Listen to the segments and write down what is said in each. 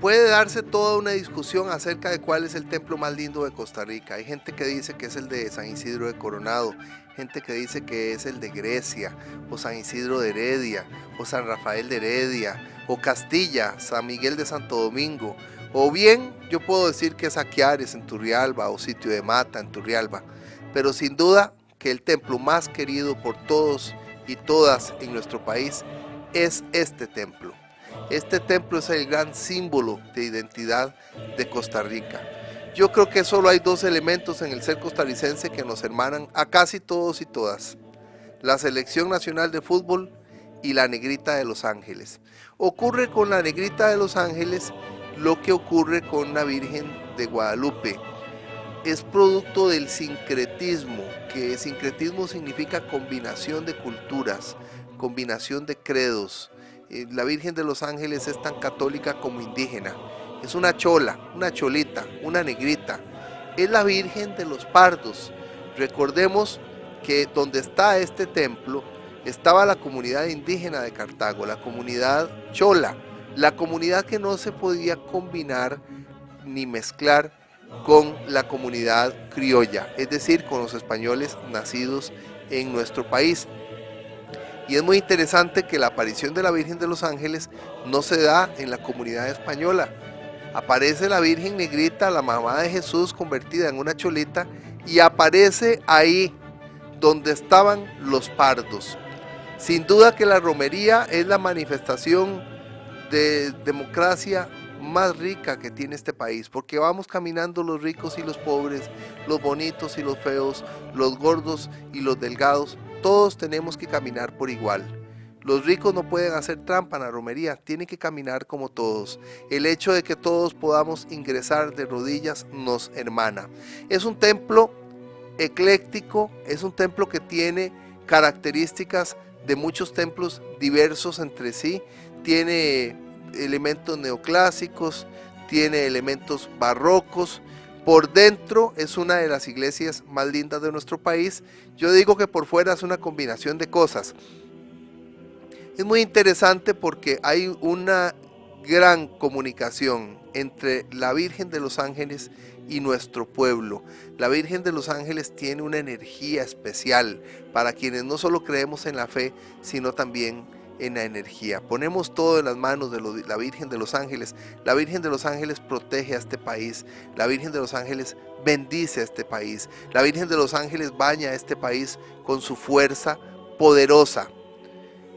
Puede darse toda una discusión acerca de cuál es el templo más lindo de Costa Rica. Hay gente que dice que es el de San Isidro de Coronado, gente que dice que es el de Grecia, o San Isidro de Heredia, o San Rafael de Heredia, o Castilla, San Miguel de Santo Domingo, o bien yo puedo decir que es Aquiares en Turrialba, o Sitio de Mata en Turrialba, pero sin duda que el templo más querido por todos y todas en nuestro país es este templo. Este templo es el gran símbolo de identidad de Costa Rica. Yo creo que solo hay dos elementos en el ser costarricense que nos hermanan a casi todos y todas: la Selección Nacional de Fútbol y la Negrita de Los Ángeles. Ocurre con la Negrita de Los Ángeles lo que ocurre con la Virgen de Guadalupe. Es producto del sincretismo, que sincretismo significa combinación de culturas, combinación de credos. La Virgen de los Ángeles es tan católica como indígena. Es una chola, una cholita, una negrita. Es la Virgen de los Pardos. Recordemos que donde está este templo estaba la comunidad indígena de Cartago, la comunidad chola, la comunidad que no se podía combinar ni mezclar con la comunidad criolla, es decir, con los españoles nacidos en nuestro país. Y es muy interesante que la aparición de la Virgen de los Ángeles no se da en la comunidad española. Aparece la Virgen Negrita, la mamá de Jesús convertida en una cholita, y aparece ahí donde estaban los pardos. Sin duda que la romería es la manifestación de democracia más rica que tiene este país, porque vamos caminando los ricos y los pobres, los bonitos y los feos, los gordos y los delgados, todos tenemos que caminar por igual. Los ricos no pueden hacer trampa en la romería, tienen que caminar como todos. El hecho de que todos podamos ingresar de rodillas nos hermana. Es un templo ecléctico, es un templo que tiene características de muchos templos diversos entre sí, tiene elementos neoclásicos, tiene elementos barrocos. Por dentro es una de las iglesias más lindas de nuestro país. Yo digo que por fuera es una combinación de cosas. Es muy interesante porque hay una gran comunicación entre la Virgen de los Ángeles y nuestro pueblo. La Virgen de los Ángeles tiene una energía especial para quienes no solo creemos en la fe, sino también en la energía. Ponemos todo en las manos de la Virgen de los Ángeles. La Virgen de los Ángeles protege a este país. La Virgen de los Ángeles bendice a este país. La Virgen de los Ángeles baña a este país con su fuerza poderosa.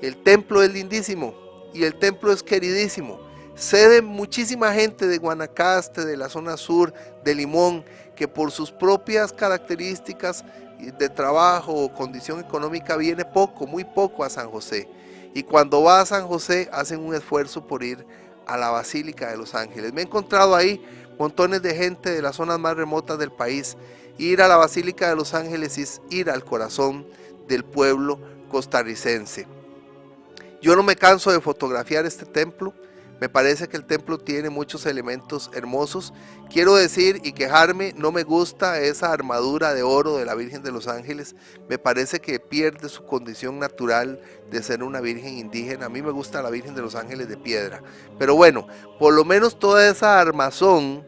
El templo es lindísimo y el templo es queridísimo. Sé muchísima gente de Guanacaste, de la zona sur, de Limón, que por sus propias características de trabajo o condición económica viene poco, muy poco a San José. Y cuando va a San José hacen un esfuerzo por ir a la Basílica de los Ángeles. Me he encontrado ahí montones de gente de las zonas más remotas del país. Ir a la Basílica de los Ángeles es ir al corazón del pueblo costarricense. Yo no me canso de fotografiar este templo. Me parece que el templo tiene muchos elementos hermosos. Quiero decir y quejarme, no me gusta esa armadura de oro de la Virgen de los Ángeles. Me parece que pierde su condición natural de ser una virgen indígena. A mí me gusta la Virgen de los Ángeles de piedra. Pero bueno, por lo menos toda esa armazón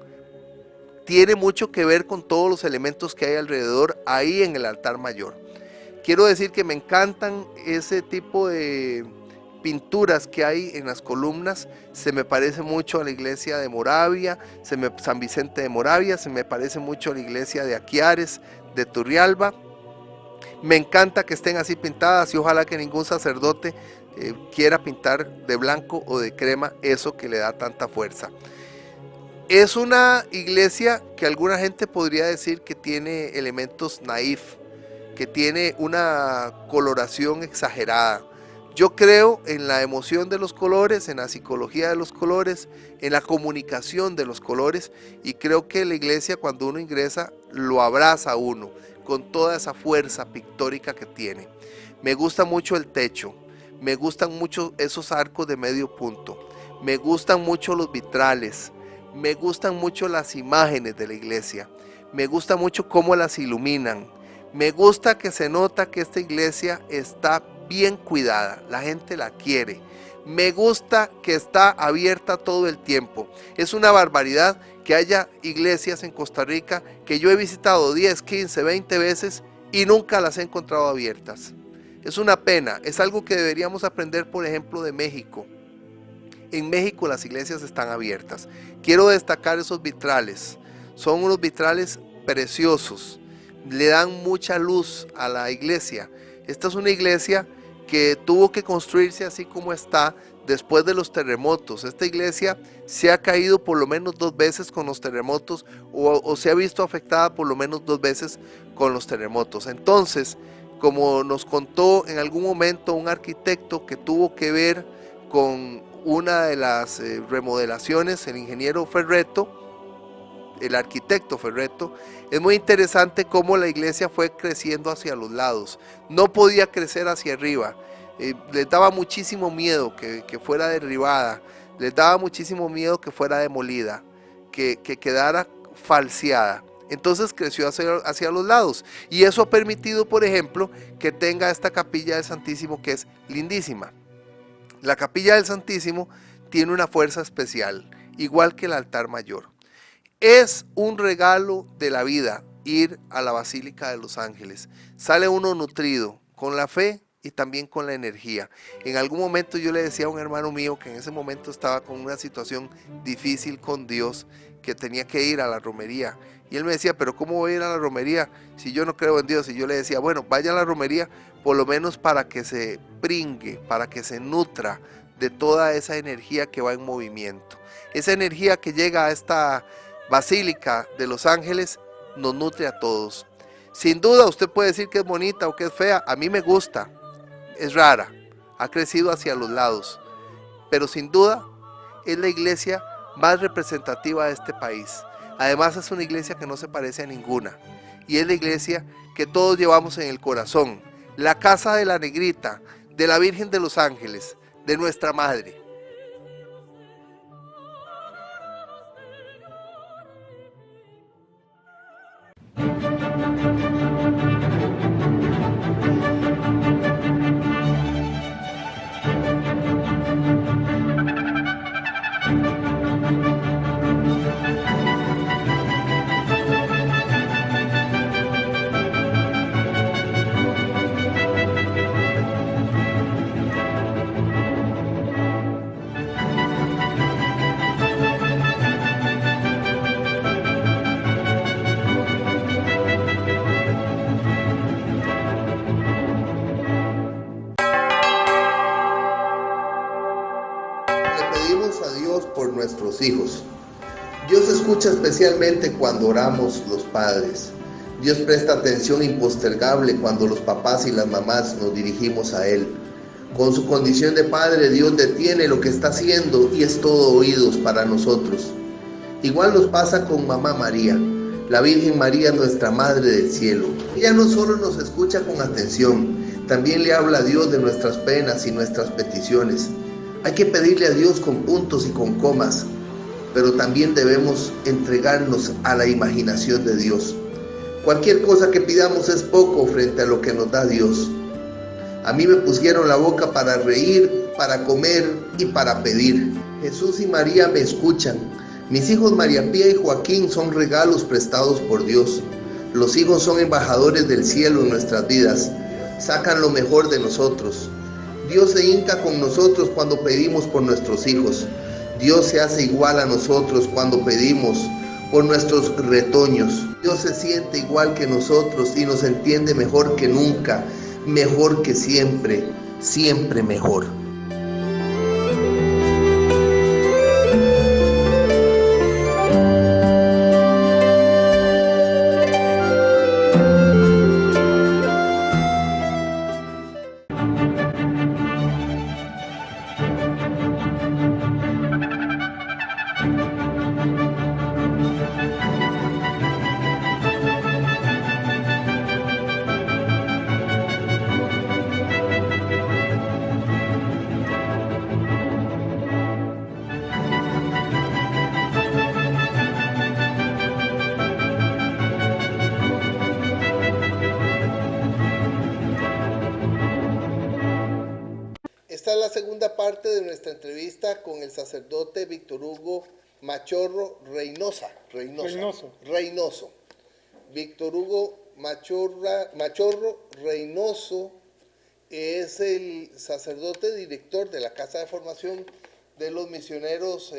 tiene mucho que ver con todos los elementos que hay alrededor ahí en el altar mayor. Quiero decir que me encantan ese tipo de pinturas que hay en las columnas. Se me parece mucho a la iglesia de Moravia, San Vicente de Moravia, se me parece mucho a la iglesia de Aquiares, de Turrialba. Me encanta que estén así pintadas y ojalá que ningún sacerdote quiera pintar de blanco o de crema eso que le da tanta fuerza. Es una iglesia que alguna gente podría decir que tiene elementos naif, que tiene una coloración exagerada. Yo creo en la emoción de los colores, en la psicología de los colores, en la comunicación de los colores, y creo que la iglesia cuando uno ingresa lo abraza a uno con toda esa fuerza pictórica que tiene. Me gusta mucho el techo, me gustan mucho esos arcos de medio punto, me gustan mucho los vitrales, me gustan mucho las imágenes de la iglesia, me gusta mucho cómo las iluminan. Me gusta que se nota que esta iglesia está bien cuidada, la gente la quiere. Me gusta que está abierta todo el tiempo. Es una barbaridad que haya iglesias en Costa Rica que yo he visitado 10, 15, 20 veces y nunca las he encontrado abiertas. Es una pena, es algo que deberíamos aprender, por ejemplo, de México. En México las iglesias están abiertas. Quiero destacar esos vitrales. Son unos vitrales preciosos. Le dan mucha luz a la iglesia. Esta es una iglesia que tuvo que construirse así como está después de los terremotos. Esta iglesia se ha caído por lo menos 2 veces con los terremotos o se ha visto afectada por lo menos 2 veces con los terremotos. Entonces, como nos contó en algún momento un arquitecto que tuvo que ver con una de las remodelaciones, el ingeniero Ferretto, el arquitecto Ferretto, es muy interesante cómo la iglesia fue creciendo hacia los lados, no podía crecer hacia arriba, les daba muchísimo miedo que fuera derribada, les daba muchísimo miedo que fuera demolida, que quedara falseada. Entonces creció hacia los lados y eso ha permitido, por ejemplo, que tenga esta capilla del Santísimo que es lindísima. La capilla del Santísimo tiene una fuerza especial, igual que el altar mayor. Es un regalo de la vida ir a la Basílica de los Ángeles. Sale uno nutrido con la fe y también con la energía. En algún momento yo le decía a un hermano mío que en ese momento estaba con una situación difícil con Dios, que tenía que ir a la romería. Y él me decía, pero ¿cómo voy a ir a la romería si yo no creo en Dios? Y yo le decía, bueno, vaya a la romería por lo menos para que se pringue, para que se nutra de toda esa energía que va en movimiento. Esa energía que llega a esta Basílica de los Ángeles nos nutre a todos. Sin duda usted puede decir que es bonita o que es fea, a mí me gusta, es rara, ha crecido hacia los lados, pero sin duda es la iglesia más representativa de este país. Además es una iglesia que no se parece a ninguna y es la iglesia que todos llevamos en el corazón, la casa de la Negrita, de la Virgen de los Ángeles, de nuestra Madre. Pedimos a Dios por nuestros hijos. Dios escucha especialmente cuando oramos los padres. Dios presta atención impostergable cuando los papás y las mamás nos dirigimos a Él. Con su condición de padre, Dios detiene lo que está haciendo y es todo oídos para nosotros. Igual nos pasa con Mamá María, la Virgen María, nuestra Madre del Cielo. Ella no solo nos escucha con atención, también le habla a Dios de nuestras penas y nuestras peticiones. Hay que pedirle a Dios con puntos y con comas, pero también debemos entregarnos a la imaginación de Dios. Cualquier cosa que pidamos es poco frente a lo que nos da Dios. A mí me pusieron la boca para reír, para comer y para pedir. Jesús y María me escuchan. Mis hijos María Pía y Joaquín son regalos prestados por Dios. Los hijos son embajadores del cielo en nuestras vidas. Sacan lo mejor de nosotros. Dios se hinca con nosotros cuando pedimos por nuestros hijos. Dios se hace igual a nosotros cuando pedimos por nuestros retoños. Dios se siente igual que nosotros y nos entiende mejor que nunca, mejor que siempre, siempre mejor. parte de nuestra entrevista con el sacerdote Víctor Hugo Machorro Reynoso. Víctor Hugo Machorro Reynoso es el sacerdote director de la Casa de Formación de los Misioneros,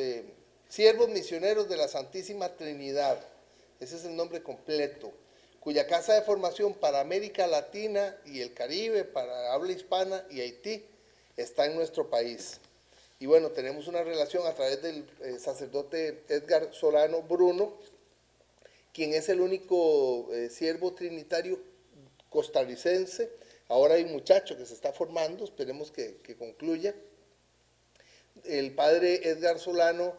Siervos Misioneros de la Santísima Trinidad. Ese es el nombre completo, cuya Casa de Formación para América Latina y el Caribe, para habla hispana y Haití, está en nuestro país. Y bueno, tenemos una relación a través del sacerdote Edgar Solano Bruno, quien es el único siervo trinitario costarricense. Ahora hay un muchacho que se está formando, esperemos que concluya. El padre Edgar Solano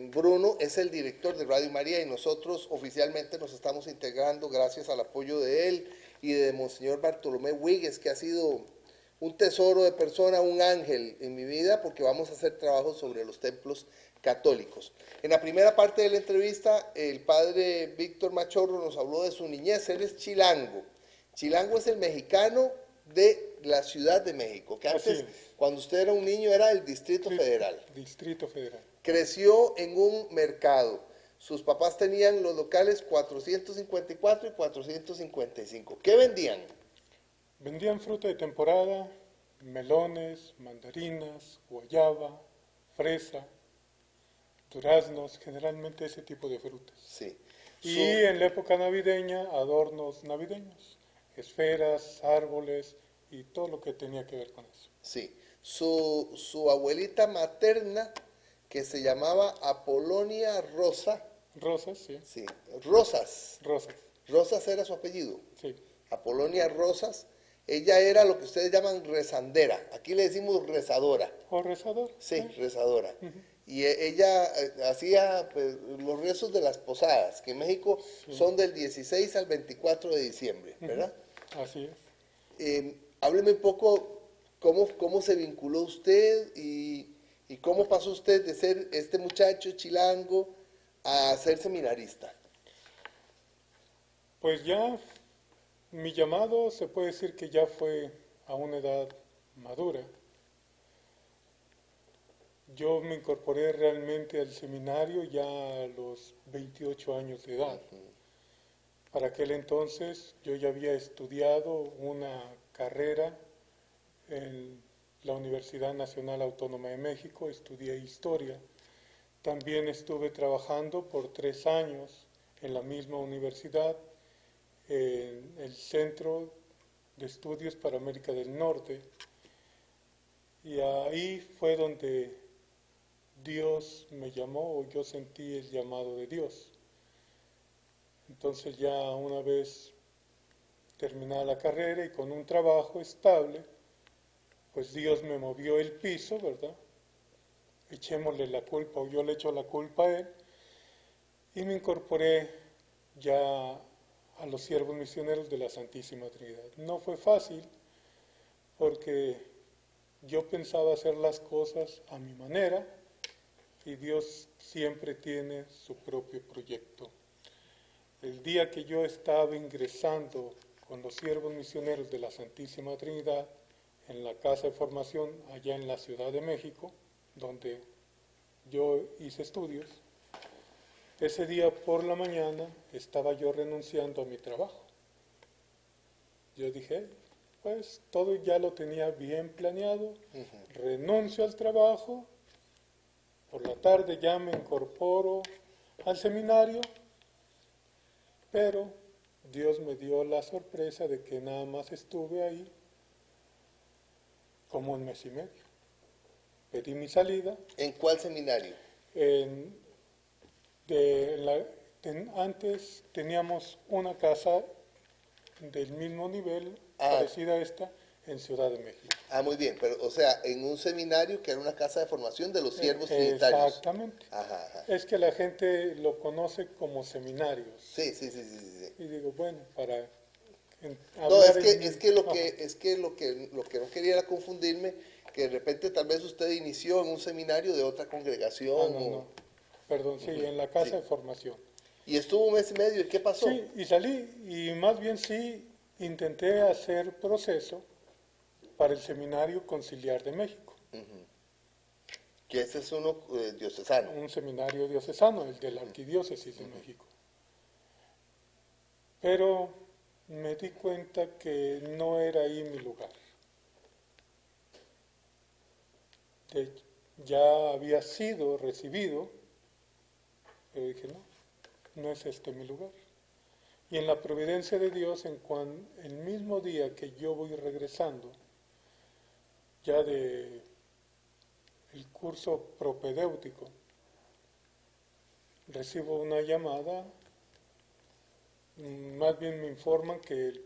Bruno es el director de Radio María y nosotros oficialmente nos estamos integrando gracias al apoyo de él y de Monseñor Bartolomé Huíguez, que ha sido un tesoro de persona, un ángel en mi vida, porque vamos a hacer trabajo sobre los templos católicos. En la primera parte de la entrevista, el padre Víctor Machorro nos habló de su niñez. Él es chilango. Chilango es el mexicano de la Ciudad de México, que antes, cuando usted era un niño, era el Distrito Federal. Distrito Federal. Creció en un mercado. Sus papás tenían los locales 454 y 455. ¿Qué vendían? Vendían fruta de temporada, melones, mandarinas, guayaba, fresa, duraznos, generalmente ese tipo de frutas. Sí. Y en la época navideña, adornos navideños, esferas, árboles y todo lo que tenía que ver con eso. Sí. Su abuelita materna, que se llamaba Apolonia Rosa. Rosas, sí. Sí. Rosas. Rosas. Rosas era su apellido. Sí. Apolonia Rosas. Ella era lo que ustedes llaman rezandera. Aquí le decimos rezadora. ¿O rezador? Sí, rezadora. Y ella hacía pues, los rezos de las posadas, que en México son del 16 al 24 de diciembre, ¿verdad? Así es. Hábleme un poco cómo se vinculó usted y cómo pasó usted de ser este muchacho chilango a ser seminarista. Pues ya mi llamado se puede decir que ya fue a una edad madura. Yo me incorporé realmente al seminario ya a los 28 años de edad. Para aquel entonces yo ya había estudiado una carrera en la Universidad Nacional Autónoma de México, estudié historia. También estuve trabajando por 3 años en la misma universidad, en el Centro de Estudios para América del Norte. Y ahí fue donde Dios me llamó, o yo sentí el llamado de Dios. Entonces ya una vez terminada la carrera y con un trabajo estable, pues Dios me movió el piso, ¿verdad? Echémosle la culpa, o yo le echo la culpa a Él, y me incorporé ya a los siervos misioneros de la Santísima Trinidad. No fue fácil, porque yo pensaba hacer las cosas a mi manera, y Dios siempre tiene su propio proyecto. El día que yo estaba ingresando con los siervos misioneros de la Santísima Trinidad en la Casa de Formación allá en la Ciudad de México, donde yo hice estudios, ese día por la mañana estaba yo renunciando a mi trabajo. Yo dije, pues todo ya lo tenía bien planeado, renuncio al trabajo, por la tarde ya me incorporo al seminario, pero Dios me dio la sorpresa de que nada más estuve ahí como 1 mes y medio. Pedí mi salida. ¿En cuál seminario? Antes teníamos una casa del mismo nivel, parecida a esta, en Ciudad de México. Ah, muy bien, pero o sea, en un seminario que era una casa de formación de los siervos trinitarios. Exactamente. Ajá. Es que la gente lo conoce como seminarios. Sí. Y digo, bueno, para no, es que lo que no quería era confundirme, que de repente tal vez usted inició en un seminario de otra congregación. No. Perdón, sí, en la casa de formación. ¿Y estuvo 1 mes y medio? ¿Y qué pasó? Sí, y salí, y más bien sí intenté hacer proceso para el Seminario Conciliar de México. Que ese es uno diocesano. un seminario diocesano, el de la Arquidiócesis de México. Pero me di cuenta que no era ahí mi lugar. Ya había sido recibido, pero dije, no, no es este mi lugar. Y en la providencia de Dios, el mismo día que yo voy regresando, ya de el curso propedéutico, recibo una llamada, más bien me informan que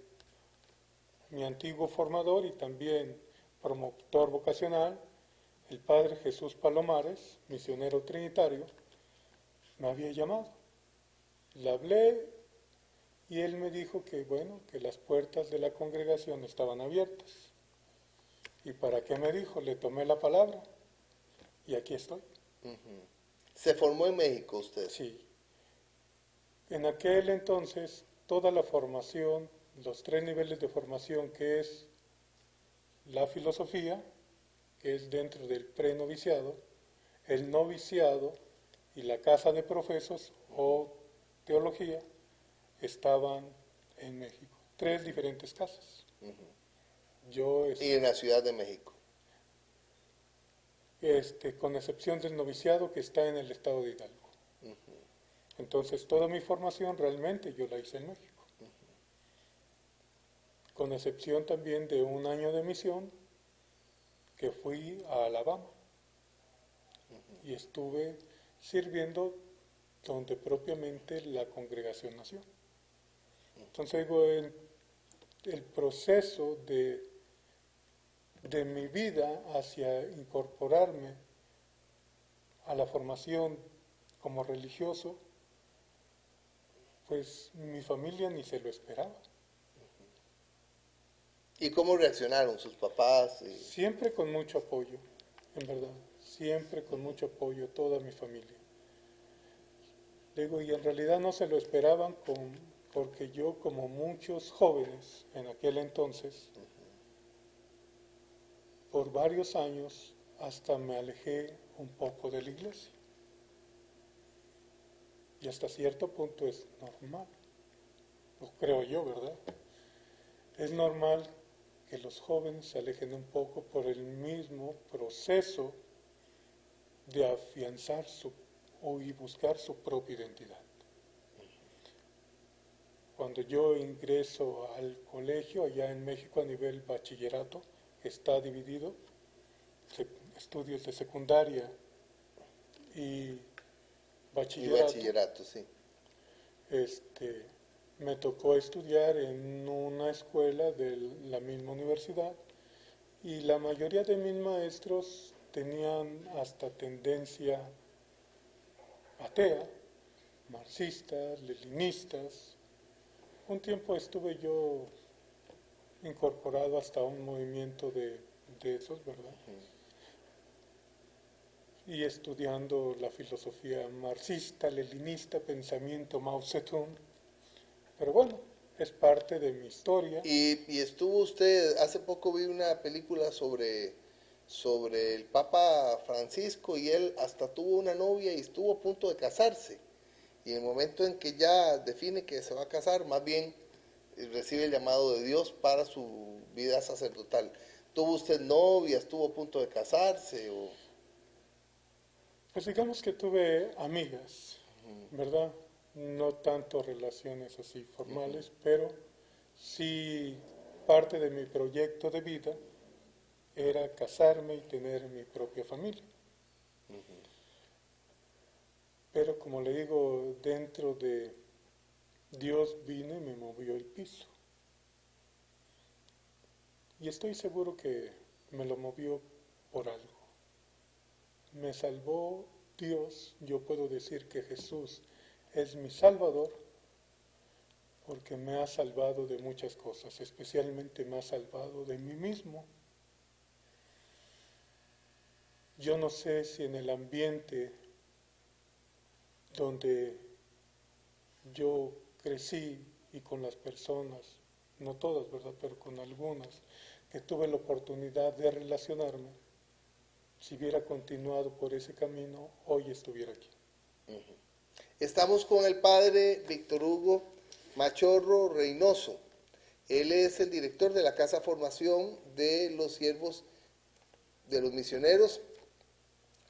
mi antiguo formador y también promotor vocacional, el padre Jesús Palomares, misionero trinitario, me había llamado. Le hablé y él me dijo que, bueno, que las puertas de la congregación estaban abiertas. ¿Y para qué me dijo? Le tomé la palabra y aquí estoy. ¿Se formó en México usted? Sí. En aquel entonces, toda la formación, los 3 niveles de formación, que es la filosofía, que es dentro del prenoviciado, el noviciado y la casa de profesos o teología, estaban en México. 3 diferentes casas. Yo, Y en la Ciudad de México. con excepción del noviciado que está en el estado de Hidalgo. Entonces, toda mi formación realmente yo la hice en México. Con excepción también de un año de misión que fui a Alabama y estuve sirviendo donde propiamente la congregación nació. Entonces, digo, el proceso de mi vida hacia incorporarme a la formación como religioso, pues mi familia ni se lo esperaba. ¿Y cómo reaccionaron sus papás? Siempre con mucho apoyo, en verdad, siempre con mucho apoyo, toda mi familia. Digo, y en realidad no se lo esperaban porque yo, como muchos jóvenes en aquel entonces, por varios años hasta me alejé un poco de la iglesia. Y hasta cierto punto es normal, lo creo yo, ¿verdad? Es normal que los jóvenes se alejen un poco por el mismo proceso de afianzar y buscar su propia identidad. Cuando yo ingreso al colegio allá en México a nivel bachillerato, está dividido, estudios de secundaria y Y bachillerato. bachillerato, sí. Me tocó estudiar en una escuela de la misma universidad y la mayoría de mis maestros tenían hasta tendencia atea, marxistas, leninistas. Un tiempo estuve yo incorporado hasta un movimiento de esos, ¿verdad? Y estudiando la filosofía marxista, leninista, pensamiento Mao Zedong. Pero bueno, es parte de mi historia. Y estuvo usted, hace poco vi una película sobre el Papa Francisco y él hasta tuvo una novia y estuvo a punto de casarse. Y en el momento en que ya define que se va a casar, más bien recibe el llamado de Dios para su vida sacerdotal. ¿Tuvo usted novia? ¿Estuvo a punto de casarse? Pues digamos que tuve amigas, ¿verdad? No tanto relaciones así formales, pero sí parte de mi proyecto de vida era casarme y tener mi propia familia. Pero como le digo, dentro de Dios vino y me movió el piso. Y estoy seguro que me lo movió por algo. Me salvó Dios, yo puedo decir que Jesús es mi Salvador porque me ha salvado de muchas cosas, especialmente me ha salvado de mí mismo. Yo no sé si en el ambiente donde yo crecí y con las personas, no todas, ¿verdad?, pero con algunas, que tuve la oportunidad de relacionarme, si hubiera continuado por ese camino, hoy estuviera aquí. Estamos con el padre Víctor Hugo Machorro Reynoso. Él es el director de la Casa Formación de los Siervos de los Misioneros,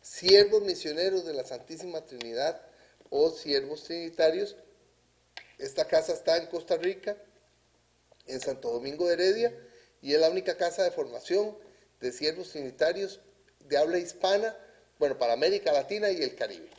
Siervos Misioneros de la Santísima Trinidad o Siervos Trinitarios. Esta casa está en Costa Rica, en Santo Domingo de Heredia, y es la única casa de formación de siervos trinitarios de habla hispana, bueno, para América Latina y el Caribe.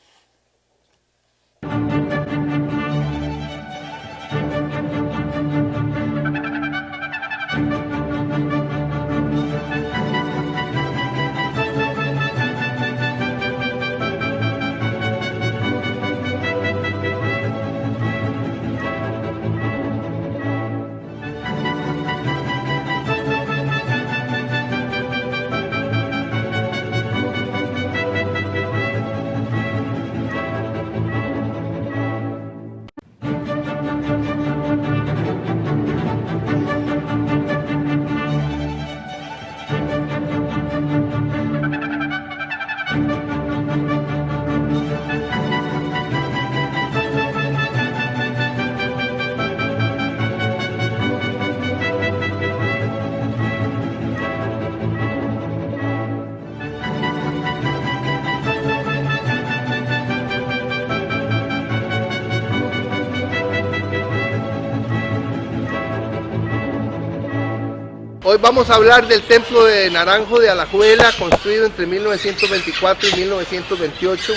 Hoy vamos a hablar del templo de Naranjo de Alajuela, construido entre 1924 y 1928,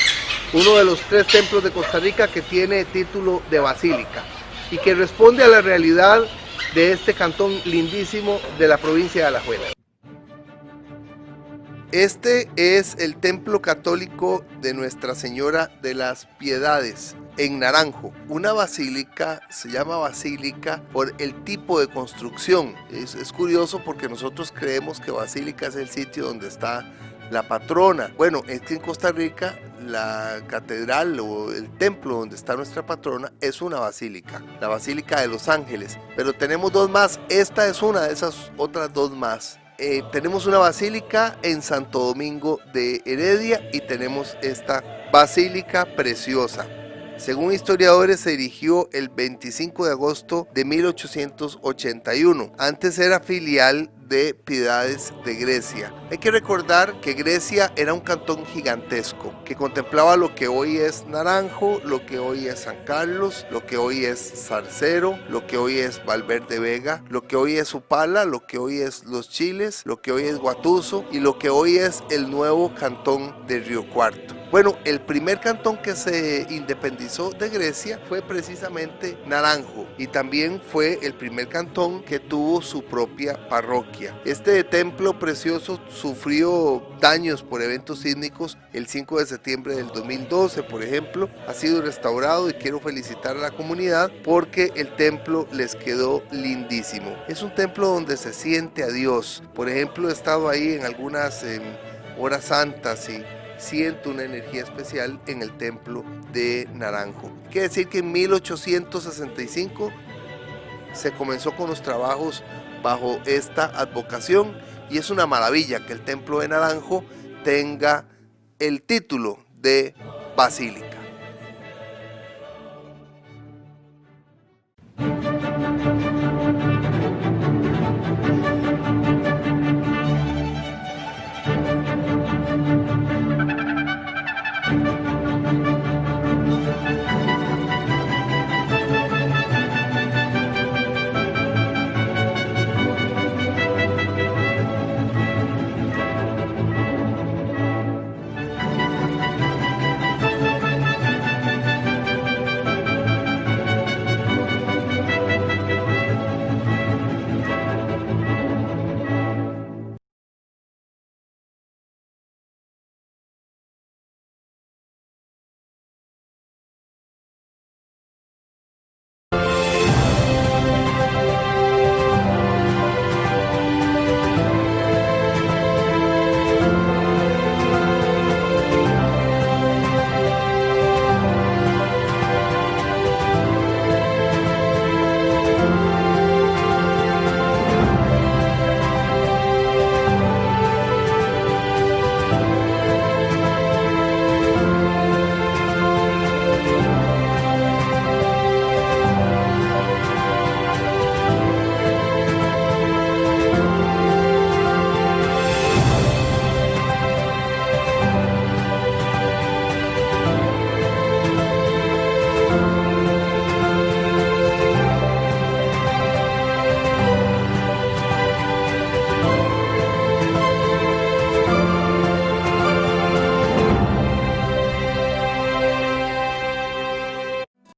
uno de los 3 templos de Costa Rica que tiene título de basílica y que responde a la realidad de este cantón lindísimo de la provincia de Alajuela. Este es el templo católico de Nuestra Señora de las Piedades, en Naranjo. Una basílica se llama basílica por el tipo de construcción. Es curioso porque nosotros creemos que basílica es el sitio donde está la patrona. Bueno, es que en Costa Rica la catedral o el templo donde está nuestra patrona es una basílica, la Basílica de los Ángeles. Pero tenemos 2 más, esta es una de esas otras 2 más. Tenemos una basílica en Santo Domingo de Heredia y tenemos esta basílica preciosa. Según historiadores, se erigió el 25 de agosto de 1881. Antes era filial de Piedades de Grecia. Hay que recordar que Grecia era un cantón gigantesco que contemplaba lo que hoy es Naranjo, lo que hoy es San Carlos, lo que hoy es Zarcero, lo que hoy es Valverde Vega, lo que hoy es Upala, lo que hoy es Los Chiles, lo que hoy es Guatuso y lo que hoy es el nuevo cantón de Río Cuarto. Bueno, el primer cantón que se independizó de Grecia fue precisamente Naranjo y también fue el primer cantón que tuvo su propia parroquia. Este templo precioso sufrió daños por eventos sísmicos el 5 de septiembre del 2012, por ejemplo. Ha sido restaurado y quiero felicitar a la comunidad porque el templo les quedó lindísimo. Es un templo donde se siente a Dios. Por ejemplo, he estado ahí en algunas horas santas y siento una energía especial en el templo de Naranjo. Quiere decir que en 1865 se comenzó con los trabajos bajo esta advocación y es una maravilla que el templo de Naranjo tenga el título de basílica.